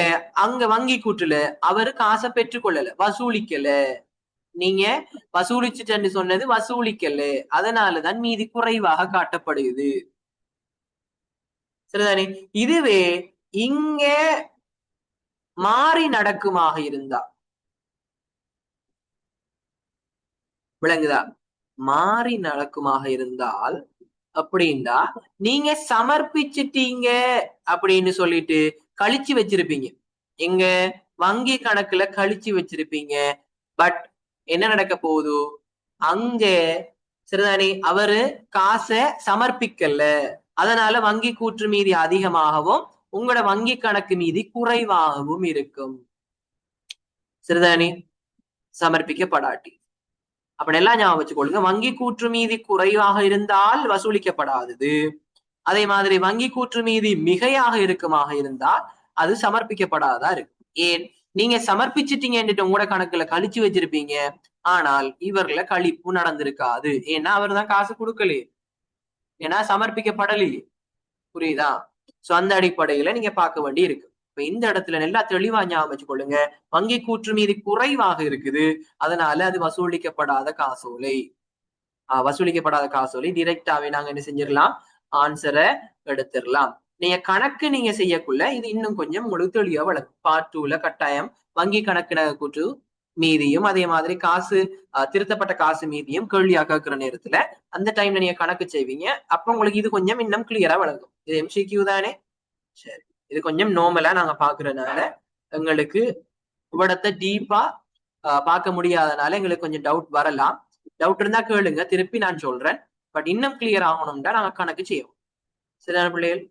அங்க வங்கி கூற்றுல அவரு காசை பெற்றுக்கொள்ளல, வசூலிக்கல. நீங்க வசூலிச்சுட்டு சொன்னது வசூலிக்கல, அதனாலதான் மீதி குறைவாக காட்டப்படுது, சரிதானே. இதுவே இங்க மாறி நடக்குமாக இருந்தா விளங்குதா, மாறி நடக்குமாக இருந்தால் அப்படின்னா நீங்க சமர்ப்பிச்சிட்டீங்க அப்படின்னு சொல்லிட்டு கழிச்சு வச்சிருப்பீங்க, எங்க வங்கி கணக்குல கழிச்சு வச்சிருப்பீங்க. பட் என்ன நடக்க போகுது, அங்க சரிதானே அவரு காசை சமர்ப்பிக்கல, அதனால வங்கி கூற்று மீதி அதிகமாகவும் உங்களோட வங்கி கணக்கு மீதி குறைவாகவும் இருக்கும், சரிதானே, சமர்ப்பிக்கப்படாட்டி. அப்படி எல்லாம் ஞாபகம் வச்சுக்கொள்ளுங்க, வங்கி கூற்று மீதி குறைவாக இருந்தால் வசூலிக்கப்படாதது, அதே மாதிரி வங்கி கூற்று மீதி மிகையாக இருக்குமாக இருந்தால் அது சமர்ப்பிக்கப்படாததா இருக்கு. ஏன், நீங்க சமர்ப்பிச்சிட்டீங்கன்னுட்டு உங்களோட கணக்குல கழிச்சு வச்சிருப்பீங்க, ஆனால் இவர்ல கழிப்பு நடந்திருக்காது, ஏன்னா அவர் தான் காசு கொடுக்கலையே, ஏன்னா சமர்ப்பிக்கப்படலையே, புரியுதா. சோ அந்த அடிப்படையில நீங்க பார்க்க வேண்டி இருக்கு. இப்ப இந்த இடத்துல நல்லா தெளிவா ஞாபகம் வச்சுக்கொள்ளுங்க, வங்கி கூற்று மீது குறைவாக இருக்குது, அதனால அது வசூலிக்கப்படாத காசோலை. வசூலிக்கப்படாத காசோலை டிரெக்டாவே நாங்க என்ன செஞ்சிடலாம், ஆன்சரை எடுத்துடலாம். நீங்க கணக்கு நீங்க செய்யக்குள்ள இது இன்னும் கொஞ்சம் உங்களுக்கு தெளிவா வளர்க்கும். பார்ட் 2ல கட்டாயம் வங்கி கணக்கு கூற்று மீதியும் அதே மாதிரி காசு திருத்தப்பட்ட காசு மீதியும் கேள்வியா கேட்கிற நேரத்துல அந்த டைம்ல நீங்க கணக்கு செய்வீங்க, அப்ப உங்களுக்கு இது கொஞ்சம் இன்னும் கிளியரா வழங்கும். இது MCQ தானே, சரி. இது கொஞ்சம் நார்மலா நாங்க பாக்குறதுனால எங்களுக்கு இவ்விடத்தை டீப்பா பார்க்க முடியாதனால எங்களுக்கு கொஞ்சம் டவுட் வரலாம். டவுட் இருந்தா கேளுங்க, திருப்பி நான் சொல்றேன். பட் இன்னும் கிளியர் ஆகணும்னா நாங்க கணக்கு செய்வோம், சரியான பிள்ளைகள்.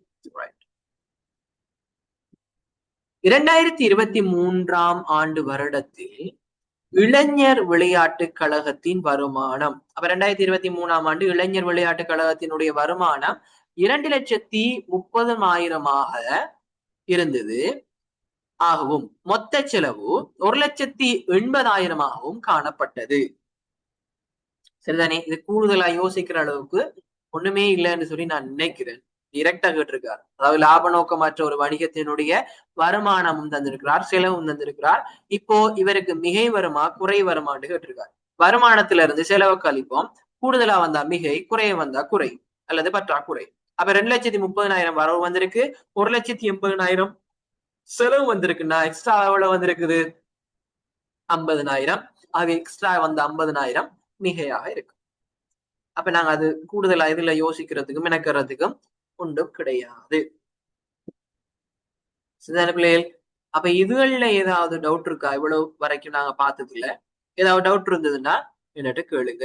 2023 ஆண்டு வருடத்தில் இளைஞர் விளையாட்டு கழகத்தின் வருமானம், அப்ப 2023 ஆண்டு இளைஞர் விளையாட்டு கழகத்தினுடைய வருமானம் 2,30,000 இருந்தது ஆகவும் மொத்த செலவு 1,80,000 காணப்பட்டது, சரிதானே. இது கூடுதலா யோசிக்கிற அளவுக்கு ஒண்ணுமே இல்லைன்னு சொல்லி நான் நினைக்கிறேன். டிரெக்டா கேட்டிருக்கார். அதாவது லாப நோக்கமற்ற ஒரு வணிகத்தினுடைய வருமானமும் தந்திருக்கிறார், செலவும் தந்திருக்கிறார். இப்போ இவருக்கு மிகை வருமா குறை வருமான்னு கேட்டிருக்கார். வருமானத்துல இருந்து செலவை கழிப்போம். கூடுதலா வந்தா மிகை, குறைய வந்தா குறை அல்லது பற்றாக்குறை. அப்ப 2,30,000 வரவு வந்திருக்கு, 1,80,000 செலவு வந்திருக்குன்னா எக்ஸ்ட்ரா எவ்வளவு வந்திருக்குது? 50,000. ஆக எக்ஸ்ட்ரா வந்த 50,000 மிகையாக இருக்கு. அப்ப நாங்க அது கூடுதலா இதுல யோசிக்கிறதுக்கும் மெனக்கிறதுக்கும் ஒன்றும் கிடையாது. சரிதானே பிள்ளைகள்? அப்ப இதுகள்ல ஏதாவது டவுட் இருக்கா? இவ்வளவு வரைக்கும் நாங்க பார்த்ததுல ஏதாவது டவுட் இருந்ததுன்னா என்னட்டு கேளுங்க.